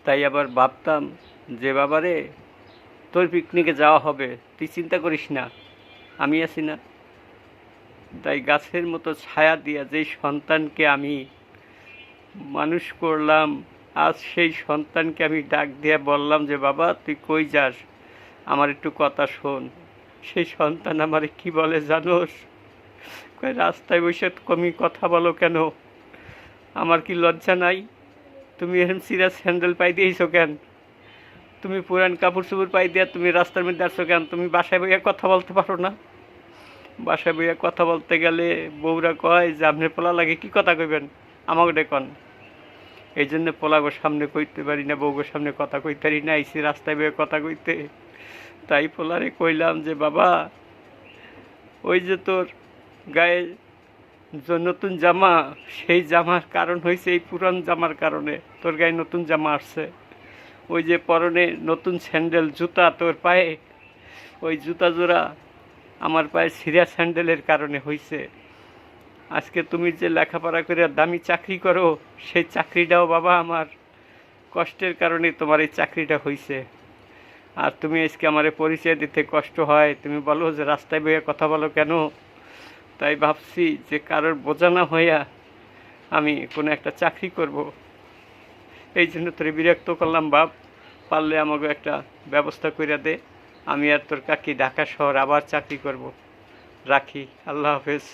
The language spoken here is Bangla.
তাই আবার ভাবতাম যে বাবারে, তোর পিকনিকে যাওয়া হবে, তুই চিন্তা করিস না, আমি আছি না। তাই গাছের মতো ছায়া দিয়া যেই সন্তানকে আমি মানুষ করলাম, আজ সেই সন্তানকে আমি ডাক দিয়া বললাম যে বাবা তুই কই যাস, আমার একটু কথা শোন। সেই সন্তান আমারে কি বলে জানোস? কয় রাস্তায় বসে তুমি কথা বলো কেন? আমার কি লজ্জা নাই? তুমি এরকম সিরা স্যান্ডেল পাই দিয়েছো কেন? তুমি পুরান কাপড় চোপড় পাই দিয়া তুমি রাস্তার মধ্যে আসছো কেন? তুমি বাসায় বইয়া কথা বলতে পারো না? বাসায় বইয়া কথা বলতে গেলে বউরা কয় যে আপনার পোলা লাগে, কি কথা কইবেন আমাকে ডেকন। এই জন্য পোলাগোর সামনে কইতে পারি না, বউগোর সামনে কথা কইতে পারি না, আইসি রাস্তায় বইয়া কথা কইতে। তাই পোলারে কইলাম যে বাবা, ওই যে তোর গায়ে যে নতুন জামা, সেই জামার কারণ হয়েছে এই পুরান জামার কারণে। তোর গায়ে নতুন জামা আসছে, ওই যে পরনে নতুন স্যান্ডেল জুতা তোর পায়ে, ওই জুতা জোড়া আমার পায়ে ছিঁড়া স্যান্ডেলের কারণে হয়েছে। আজকে তুমি যে লেখাপড়া করে দামি চাকরি করো, সেই চাকরিটাও বাবা আমার কষ্টের কারণে তোমার এই চাকরিটা হয়েছে। আর তুমি আজকে আমার পরিচয় দিতে কষ্ট হয়, তুমি বলো যে রাস্তায় বইয়া কথা বলো কেন? তাই ভাবছি যে কারোর বোঝা না হইয়া আমি কোনো একটা চাকরি করব। এই জন্য তোরে বিরক্ত করলাম বাপ, পারলে আমাকে একটা ব্যবস্থা করে দে, আমি আর তোর কাকি ঢাকা শহর আবার চাকরি করব। রাখি, আল্লাহ হাফেজ।